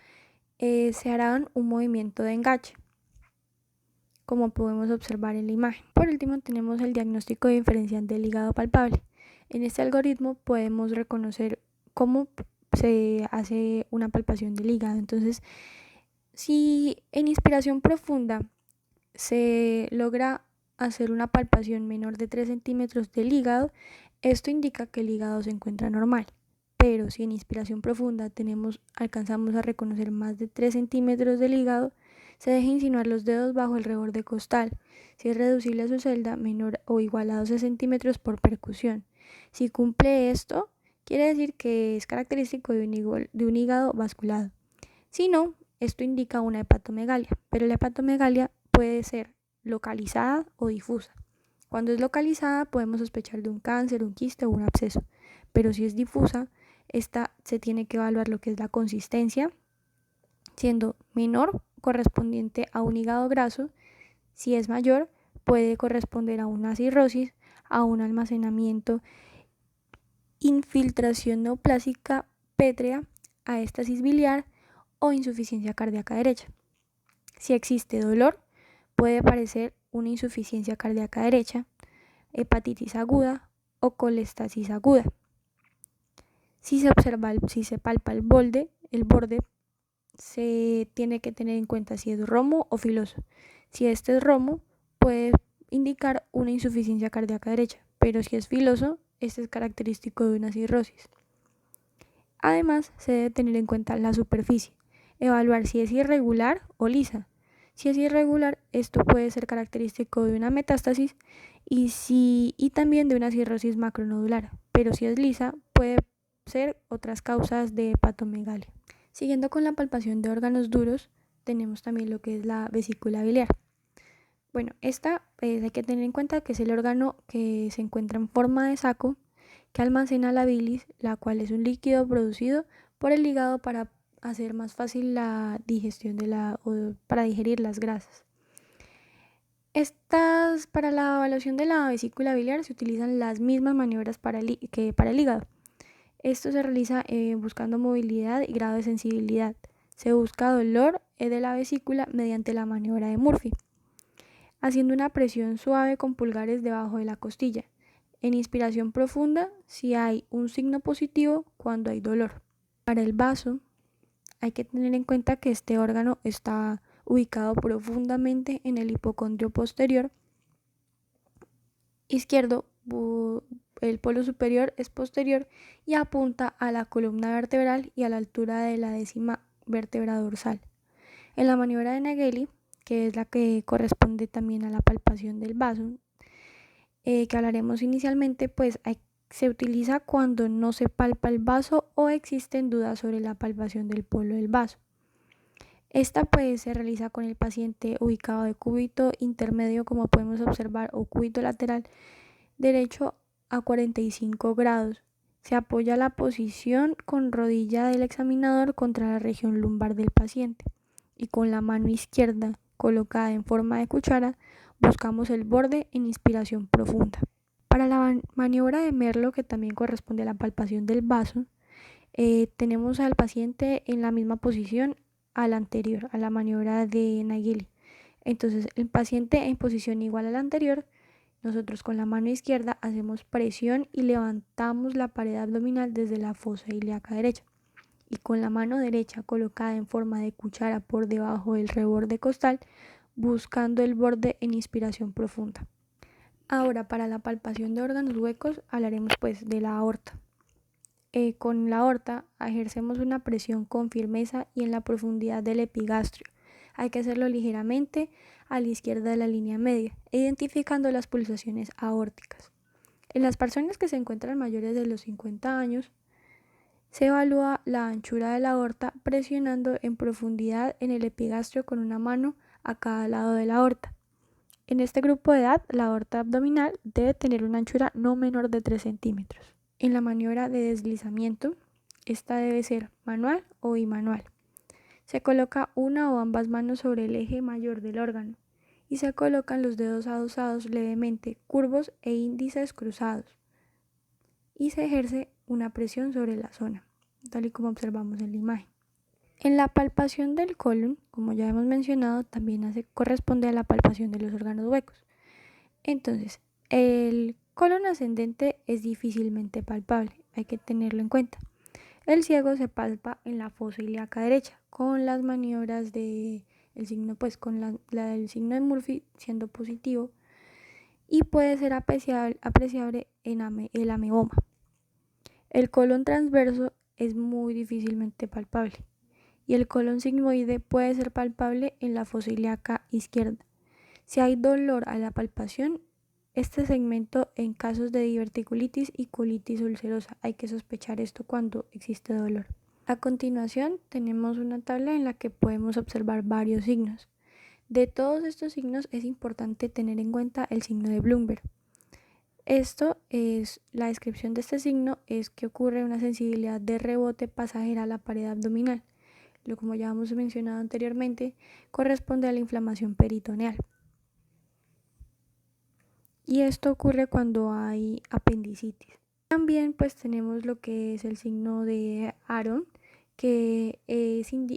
se harán un movimiento de enganche, como podemos observar en la imagen. Por último, tenemos el diagnóstico diferencial del hígado palpable. En este algoritmo podemos reconocer cómo se hace una palpación del hígado. Entonces, si en inspiración profunda se logra hacer una palpación menor de 3 centímetros del hígado, esto indica que el hígado se encuentra normal. Pero si en inspiración profunda alcanzamos a reconocer más de 3 centímetros del hígado, se deja insinuar los dedos bajo el reborde costal. Si es reducible a su celda, menor o igual a 12 centímetros por percusión. Si cumple esto, quiere decir que es característico de un hígado basculado. Si no, esto indica una hepatomegalia, pero la hepatomegalia puede ser localizada o difusa. Cuando es localizada podemos sospechar de un cáncer, un quiste o un absceso, pero si es difusa, esta se tiene que evaluar lo que es la consistencia, siendo menor correspondiente a un hígado graso. Si es mayor, puede corresponder a una cirrosis, a un almacenamiento, infiltración neoplásica pétrea, a éstasis biliar o insuficiencia cardíaca derecha. Si existe dolor, puede parecer una insuficiencia cardíaca derecha, hepatitis aguda o colestasis aguda. Si se palpa el borde, se tiene que tener en cuenta si es romo o filoso. Si este es romo, puede indicar una insuficiencia cardíaca derecha, pero si es filoso, este es característico de una cirrosis. Además, se debe tener en cuenta la superficie, evaluar si es irregular o lisa. Si es irregular, esto puede ser característico de una metástasis y también de una cirrosis macronodular, pero si es lisa, puede ser otras causas de hepatomegalia. Siguiendo con la palpación de órganos duros, tenemos también lo que es la vesícula biliar. Bueno, esta hay que tener en cuenta que es el órgano que se encuentra en forma de saco que almacena la bilis, la cual es un líquido producido por el hígado para hacer más fácil la digestión para digerir las grasas. Para la evaluación de la vesícula biliar se utilizan las mismas maniobras que para el hígado. Esto se realiza buscando movilidad y grado de sensibilidad. Se busca dolor de la vesícula mediante la maniobra de Murphy, haciendo una presión suave con pulgares debajo de la costilla. En inspiración profunda, si hay un signo positivo cuando hay dolor. Para el vaso, hay que tener en cuenta que este órgano está ubicado profundamente en el hipocondrio posterior izquierdo. El polo superior es posterior y apunta a la columna vertebral y a la altura de la 10ª vértebra dorsal. En la maniobra de Nageli, que es la que corresponde también a la palpación del vaso, que hablaremos inicialmente, pues se utiliza cuando no se palpa el vaso o existen dudas sobre la palpación del polo del vaso. Esta pues se realiza con el paciente ubicado de cúbito intermedio, como podemos observar, o cúbito lateral derecho a 45 grados. Se apoya la posición con rodilla del examinador contra la región lumbar del paciente y con la mano izquierda colocada en forma de cuchara buscamos el borde en inspiración profunda. Para la maniobra de Merlo, que también corresponde a la palpación del vaso, tenemos al paciente en la misma posición a la anterior, a la maniobra de Nageli. Entonces, el paciente en posición igual a la anterior, nosotros con la mano izquierda hacemos presión y levantamos la pared abdominal desde la fosa ilíaca derecha. y con la mano derecha colocada en forma de cuchara por debajo del reborde costal, buscando el borde en inspiración profunda. Ahora, para la palpación de órganos huecos hablaremos pues de la aorta. Con la aorta ejercemos una presión con firmeza y en la profundidad del epigastrio. Hay que hacerlo ligeramente a la izquierda de la línea media, identificando las pulsaciones aórticas. En las personas que se encuentran mayores de los 50 años, se evalúa la anchura de la aorta presionando en profundidad en el epigastrio con una mano a cada lado de la aorta. En este grupo de edad, la aorta abdominal debe tener una anchura no menor de 3 centímetros. En la maniobra de deslizamiento, esta debe ser manual o bimanual. Se coloca una o ambas manos sobre el eje mayor del órgano y se colocan los dedos adosados levemente curvos e índices cruzados y se ejerce una presión sobre la zona, tal y como observamos en la imagen. En la palpación del colon, como ya hemos mencionado, también corresponde a la palpación de los órganos huecos. Entonces, el colon ascendente es difícilmente palpable, hay que tenerlo en cuenta. El ciego se palpa en la fosa ilíaca derecha, con las maniobras del signo, pues con el signo de Murphy siendo positivo, y puede ser apreciable en el ameoma. El colon transverso es muy difícilmente palpable y el colon sigmoide puede ser palpable en la fosa ilíaca izquierda. Si hay dolor a la palpación, este segmento en casos de diverticulitis y colitis ulcerosa, hay que sospechar esto cuando existe dolor. A continuación tenemos una tabla en la que podemos observar varios signos. De todos estos signos es importante tener en cuenta el signo de Bloomberg. La descripción de este signo es que ocurre una sensibilidad de rebote pasajera a la pared abdominal. Como ya hemos mencionado anteriormente, corresponde a la inflamación peritoneal. Y esto ocurre cuando hay apendicitis. También pues tenemos lo que es el signo de Aron, que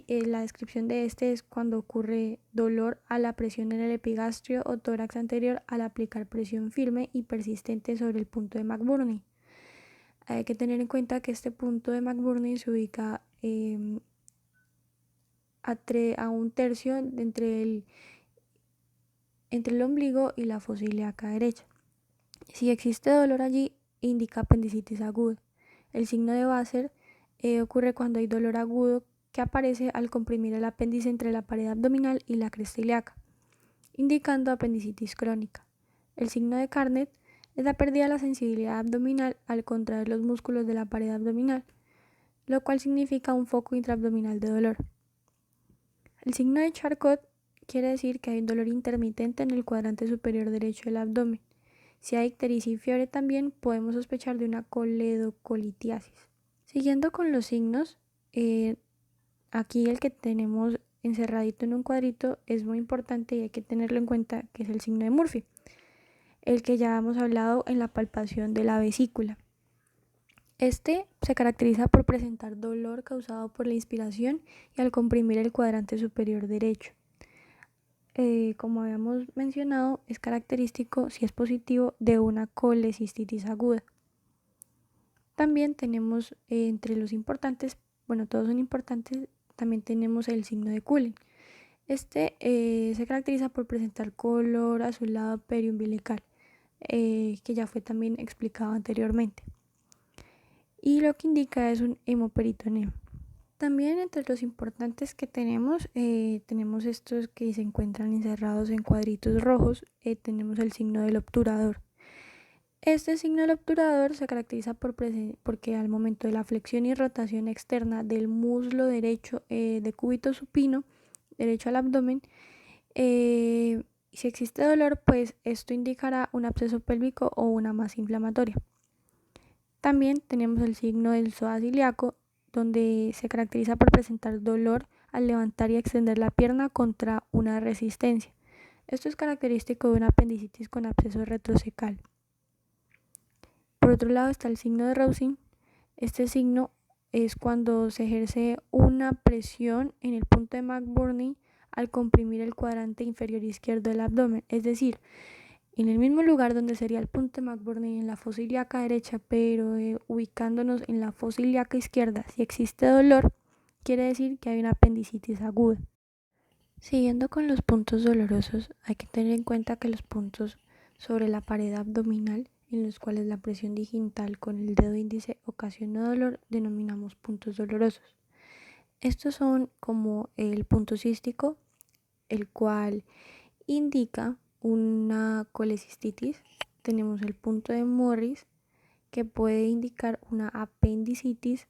la descripción de este es cuando ocurre dolor a la presión en el epigastrio o tórax anterior al aplicar presión firme y persistente sobre el punto de McBurney. Hay que tener en cuenta que este punto de McBurney se ubica a un tercio entre el ombligo y la fosa ilíaca derecha. Si existe dolor allí, indica apendicitis aguda. El signo de Basser ocurre cuando hay dolor agudo que aparece al comprimir el apéndice entre la pared abdominal y la cresta ilíaca, indicando apendicitis crónica. El signo de Carnet es la pérdida de la sensibilidad abdominal al contraer los músculos de la pared abdominal, lo cual significa un foco intraabdominal de dolor. El signo de Charcot quiere decir que hay un dolor intermitente en el cuadrante superior derecho del abdomen. Si hay ictericia y fiebre también podemos sospechar de una coledocolitiasis. Siguiendo con los signos, aquí el que tenemos encerradito en un cuadrito es muy importante y hay que tenerlo en cuenta, que es el signo de Murphy, el que ya hemos hablado en la palpación de la vesícula. Este se caracteriza por presentar dolor causado por la inspiración y al comprimir el cuadrante superior derecho. Como habíamos mencionado, es característico, si es positivo, de una colecistitis aguda. También tenemos entre los importantes, todos son importantes, también tenemos el signo de Cullen. Se caracteriza por presentar color azulado periumbilical, que ya fue también explicado anteriormente. Y lo que indica es un hemoperitoneo. También entre los importantes que tenemos estos que se encuentran encerrados en cuadritos rojos, tenemos el signo del obturador. Este signo del obturador se caracteriza porque al momento de la flexión y rotación externa del muslo derecho de cúbito supino, derecho al abdomen, si existe dolor, pues esto indicará un absceso pélvico o una masa inflamatoria. También tenemos el signo del psoas ilíaco, donde se caracteriza por presentar dolor al levantar y extender la pierna contra una resistencia. Esto es característico de una apendicitis con absceso retrocecal. Por otro lado está el signo de Rousing. Este signo es cuando se ejerce una presión en el punto de McBurney al comprimir el cuadrante inferior izquierdo del abdomen, es decir, en el mismo lugar donde sería el punto de McBurney en la fosa ilíaca derecha, pero ubicándonos en la fosa ilíaca izquierda. Si existe dolor, quiere decir que hay una apendicitis aguda. Siguiendo con los puntos dolorosos, hay que tener en cuenta que los puntos sobre la pared abdominal en los cuales la presión digital con el dedo índice ocasiona dolor denominamos puntos dolorosos. Estos son como el punto cístico, el cual indica una colecistitis. Tenemos el punto de Morris, que puede indicar una apendicitis.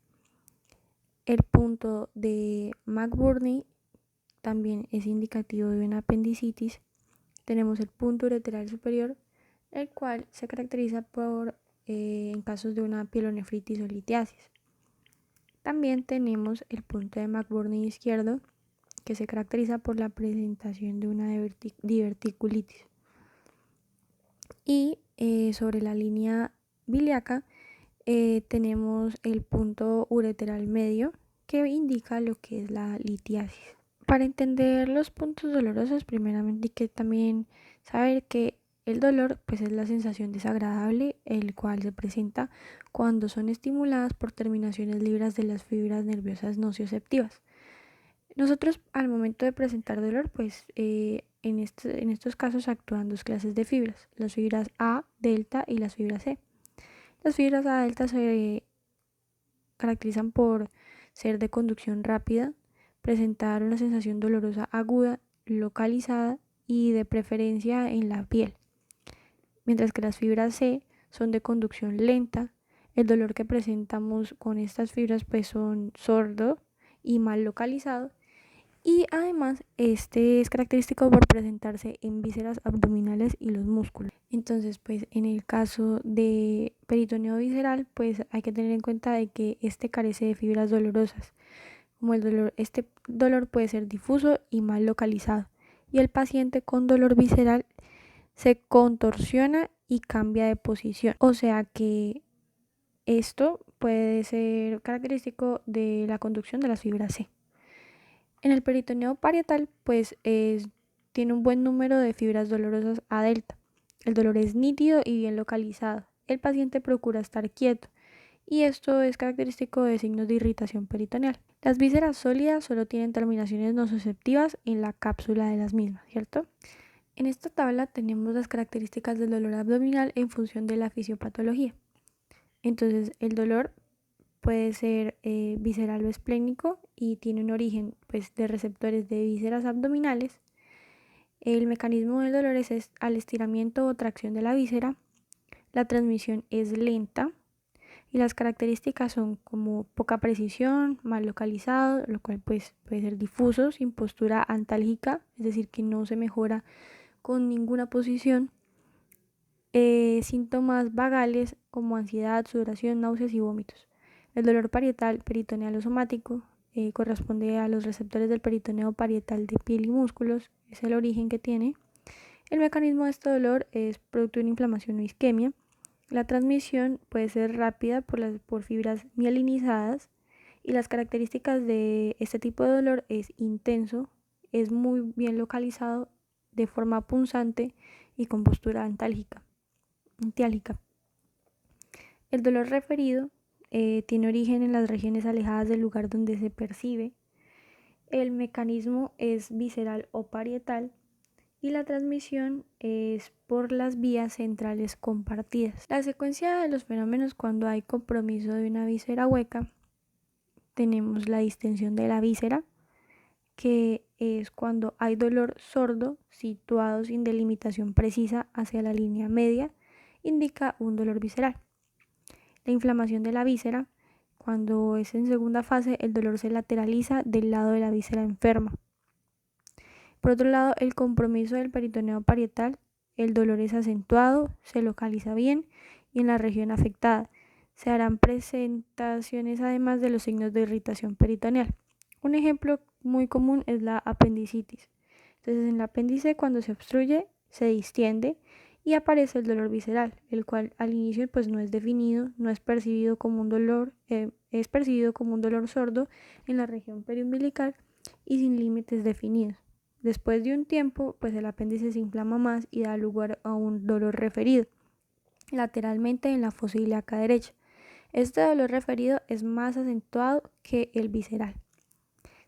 El punto de McBurney también es indicativo de una apendicitis. Tenemos el punto ureteral superior, el cual se caracteriza por en casos de una pielonefritis o litiasis. También tenemos el punto de McBurney izquierdo, que se caracteriza por la presentación de una diverticulitis. Y sobre la línea bilíaca tenemos el punto ureteral medio, que indica lo que es la litiasis. Para entender los puntos dolorosos, primeramente hay que también saber que el dolor pues es la sensación desagradable, el cual se presenta cuando son estimuladas por terminaciones libres de las fibras nerviosas nocioceptivas. Nosotros al momento de presentar dolor, pues en estos casos actúan dos clases de fibras, las fibras A, delta y las fibras C. Las fibras A delta se caracterizan por ser de conducción rápida, presentar una sensación dolorosa aguda, localizada y de preferencia en la piel, mientras que las fibras C son de conducción lenta. El dolor que presentamos con estas fibras pues son sordo y mal localizado, y además este es característico por presentarse en vísceras abdominales y los músculos. Entonces pues en el caso de peritoneo visceral pues hay que tener en cuenta de que este carece de fibras dolorosas. Como este dolor puede ser difuso y mal localizado, y el paciente con dolor visceral se contorsiona y cambia de posición, o sea que esto puede ser característico de la conducción de las fibras C. En el peritoneo parietal pues tiene un buen número de fibras dolorosas A delta. El dolor es nítido y bien localizado. El paciente procura estar quieto, y esto es característico de signos de irritación peritoneal. Las vísceras sólidas solo tienen terminaciones nociceptivas en la cápsula de las mismas, ¿cierto? En esta tabla tenemos las características del dolor abdominal en función de la fisiopatología. Entonces, el dolor puede ser visceral o esplénico y tiene un origen pues, de receptores de vísceras abdominales. El mecanismo del dolor es al estiramiento o tracción de la víscera. La transmisión es lenta. Y las características son como poca precisión, mal localizado, lo cual pues, puede ser difuso, sin postura antálgica, es decir, que no se mejora con ninguna posición. Síntomas vagales como ansiedad, sudoración, náuseas y vómitos. El dolor parietal, peritoneal o somático corresponde a los receptores del peritoneo parietal de piel y músculos, es el origen que tiene. El mecanismo de este dolor es producto de una inflamación o isquemia. La transmisión puede ser rápida por fibras mielinizadas, y las características de este tipo de dolor es intenso, es muy bien localizado, de forma punzante y con postura antiálgica. El dolor referido tiene origen en las regiones alejadas del lugar donde se percibe. El mecanismo es visceral o parietal, y la transmisión es por las vías centrales compartidas. La secuencia de los fenómenos cuando hay compromiso de una víscera hueca: tenemos la distensión de la víscera, que es cuando hay dolor sordo situado sin delimitación precisa hacia la línea media, indica un dolor visceral. La inflamación de la víscera: cuando es en segunda fase, el dolor se lateraliza del lado de la víscera enferma. Por otro lado, el compromiso del peritoneo parietal: el dolor es acentuado, se localiza bien y en la región afectada. Se harán presentaciones además de los signos de irritación peritoneal. Un ejemplo muy común es la apendicitis. Entonces, en el apéndice, cuando se obstruye, se distiende y aparece el dolor visceral, el cual al inicio pues no es definido, no es percibido como un dolor, es percibido como un dolor sordo en la región periumbilical y sin límites definidos. Después de un tiempo, pues el apéndice se inflama más y da lugar a un dolor referido lateralmente en la fosa ilíaca derecha. Este dolor referido es más acentuado que el visceral.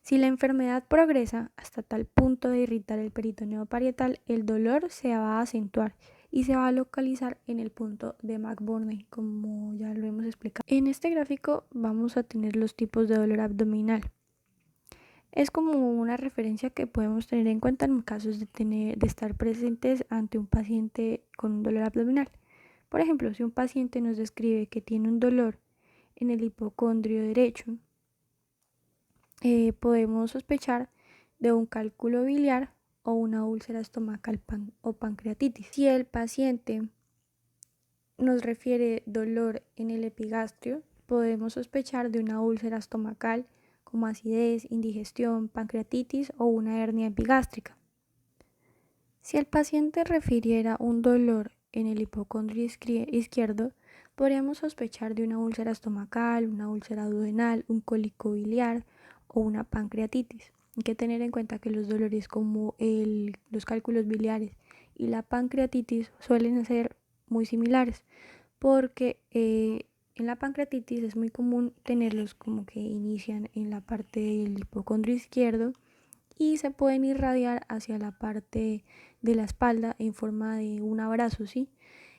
Si la enfermedad progresa hasta tal punto de irritar el peritoneo parietal, el dolor se va a acentuar y se va a localizar en el punto de McBurney, como ya lo hemos explicado. En este gráfico vamos a tener los tipos de dolor abdominal. Es como una referencia que podemos tener en cuenta en casos de estar presentes ante un paciente con un dolor abdominal. Por ejemplo, si un paciente nos describe que tiene un dolor en el hipocondrio derecho, podemos sospechar de un cálculo biliar o una úlcera estomacal o pancreatitis. Si el paciente nos refiere dolor en el epigastrio, podemos sospechar de una úlcera estomacal como acidez, indigestión, pancreatitis o una hernia epigástrica. Si el paciente refiriera un dolor en el hipocondrio izquierdo, podríamos sospechar de una úlcera estomacal, una úlcera duodenal, un cólico biliar o una pancreatitis. Hay que tener en cuenta que los dolores como los cálculos biliares y la pancreatitis suelen ser muy similares porque en la pancreatitis es muy común tenerlos como que inician en la parte del hipocondrio izquierdo y se pueden irradiar hacia la parte de la espalda en forma de un abrazo, ¿sí?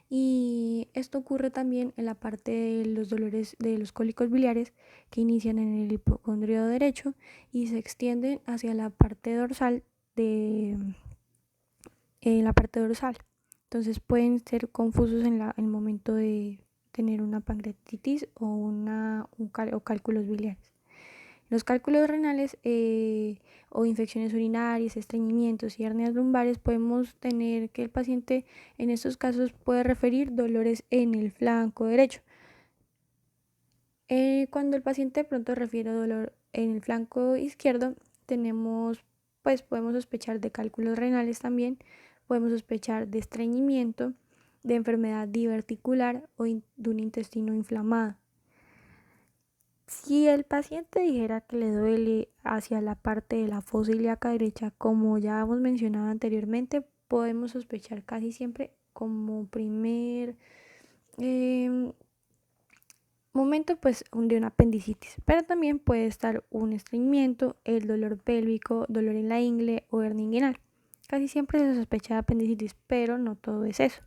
Y esto ocurre también en la parte de los dolores de los cólicos biliares que inician en el hipocondrio derecho y se extienden hacia la parte dorsal Entonces pueden ser confusos en el momento de tener una pancreatitis o cálculos biliares. Los cálculos renales o infecciones urinarias, estreñimientos y hernias lumbares, podemos tener que el paciente en estos casos puede referir dolores en el flanco derecho. Cuando el paciente de pronto refiere dolor en el flanco izquierdo, podemos sospechar de cálculos renales también, podemos sospechar de estreñimiento, de enfermedad diverticular o de un intestino inflamado. Si el paciente dijera que le duele hacia la parte de la fosa ilíaca derecha, como ya hemos mencionado anteriormente, podemos sospechar casi siempre como primer momento pues de una apendicitis, pero también puede estar un estreñimiento, el dolor pélvico, dolor en la ingle o hernia inguinal. Casi siempre se sospecha de apendicitis, pero no todo es eso.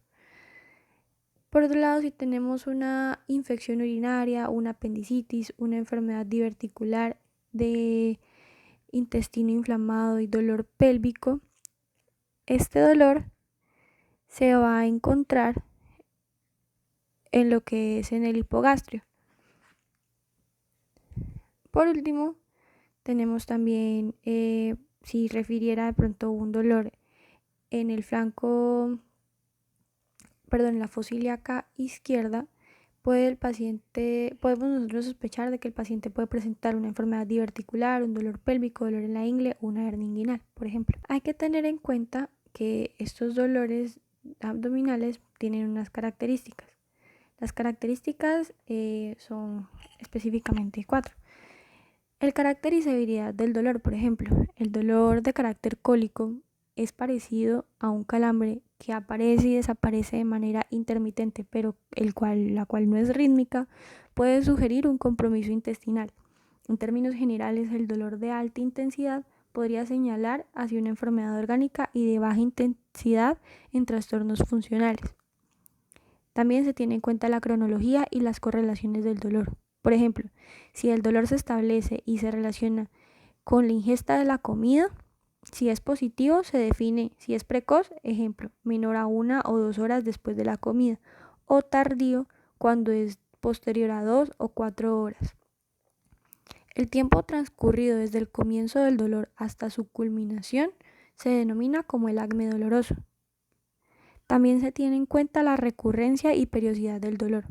Por otro lado, si tenemos una infección urinaria, una apendicitis, una enfermedad diverticular de intestino inflamado y dolor pélvico, este dolor se va a encontrar en lo que es en el hipogastrio. Por último, tenemos también, si refiriera de pronto un dolor en el flanco, en la fosa ilíaca izquierda, podemos nosotros sospechar de que el paciente puede presentar una enfermedad diverticular, un dolor pélvico, dolor en la ingle o una hernia inguinal, por ejemplo. Hay que tener en cuenta que estos dolores abdominales tienen unas características. Las características son específicamente 4. El carácter y severidad del dolor, por ejemplo, el dolor de carácter cólico es parecido a un calambre que aparece y desaparece de manera intermitente, pero la cual no es rítmica, puede sugerir un compromiso intestinal. En términos generales, el dolor de alta intensidad podría señalar hacia una enfermedad orgánica y de baja intensidad en trastornos funcionales. También se tiene en cuenta la cronología y las correlaciones del dolor. Por ejemplo, si el dolor se establece y se relaciona con la ingesta de la comida, si es positivo se define, si es precoz, ejemplo, menor a 1 o 2 horas después de la comida, o tardío cuando es posterior a 2 o 4 horas. El tiempo transcurrido desde el comienzo del dolor hasta su culminación se denomina como el acme doloroso. También se tiene en cuenta la recurrencia y periodicidad del dolor.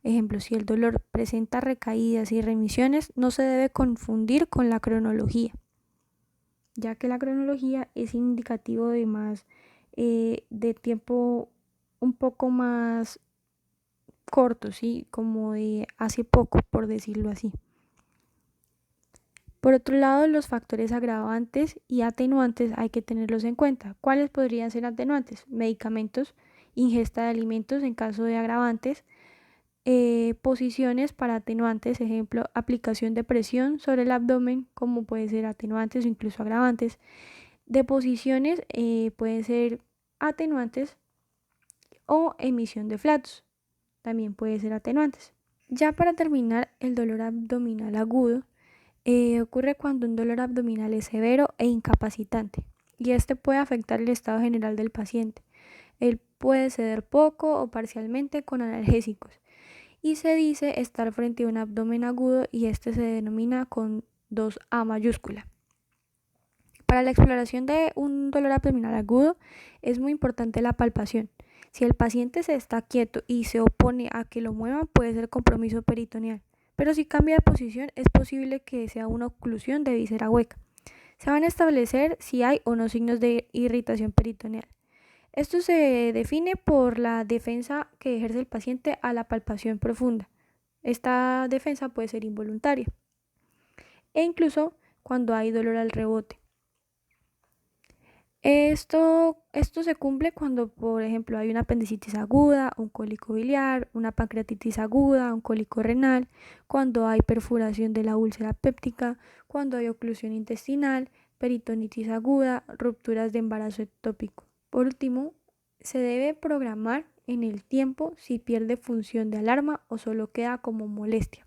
Ejemplo, si el dolor presenta recaídas y remisiones, no se debe confundir con la cronología, ya que la cronología es indicativo de tiempo un poco más corto, ¿sí? Como de hace poco, por decirlo así. Por otro lado, los factores agravantes y atenuantes hay que tenerlos en cuenta. ¿Cuáles podrían ser atenuantes? Medicamentos, ingesta de alimentos en caso de agravantes, posiciones para atenuantes, ejemplo, aplicación de presión sobre el abdomen, como puede ser atenuantes o incluso agravantes. De posiciones pueden ser atenuantes o emisión de flatos, también puede ser atenuantes. Ya para terminar, el dolor abdominal agudo ocurre cuando un dolor abdominal es severo e incapacitante y este puede afectar el estado general del paciente. Él puede ceder poco o parcialmente con analgésicos y se dice estar frente a un abdomen agudo y este se denomina con 2A mayúscula. Para la exploración de un dolor abdominal agudo es muy importante la palpación. Si el paciente se está quieto y se opone a que lo muevan, puede ser compromiso peritoneal. Pero si cambia de posición, es posible que sea una oclusión de víscera hueca. Se van a establecer si hay o no signos de irritación peritoneal. Esto se define por la defensa que ejerce el paciente a la palpación profunda. Esta defensa puede ser involuntaria e incluso cuando hay dolor al rebote. Esto se cumple cuando, por ejemplo, hay una apendicitis aguda, un cólico biliar, una pancreatitis aguda, un cólico renal, cuando hay perforación de la úlcera péptica, cuando hay oclusión intestinal, peritonitis aguda, rupturas de embarazo ectópico. Por último, se debe programar en el tiempo si pierde función de alarma o solo queda como molestia.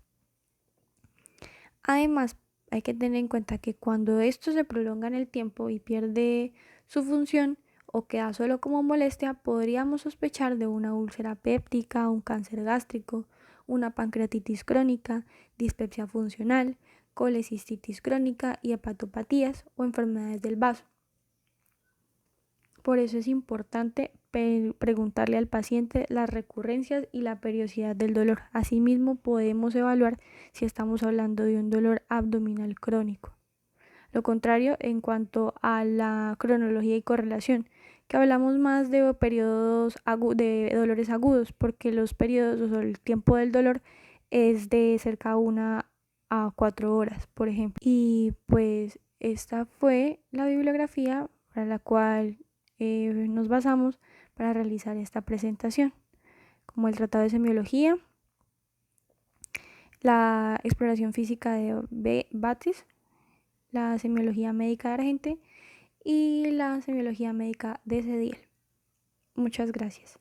Además, hay que tener en cuenta que cuando esto se prolonga en el tiempo y pierde su función o queda solo como molestia, podríamos sospechar de una úlcera péptica, un cáncer gástrico, una pancreatitis crónica, dispepsia funcional, colecistitis crónica y hepatopatías o enfermedades del vaso. Por eso es importante preguntarle al paciente las recurrencias y la periodicidad del dolor. Asimismo, podemos evaluar si estamos hablando de un dolor abdominal crónico. Lo contrario, en cuanto a la cronología y correlación, que hablamos más de periodos de dolores agudos, porque los periodos o el tiempo del dolor es de cerca de 1 a 4 horas, por ejemplo. Y pues esta fue la bibliografía para la cual nos basamos para realizar esta presentación, como el Tratado de Semiología, la exploración física de Batis, la semiología médica de Argente y la semiología médica de Cediel. Muchas gracias.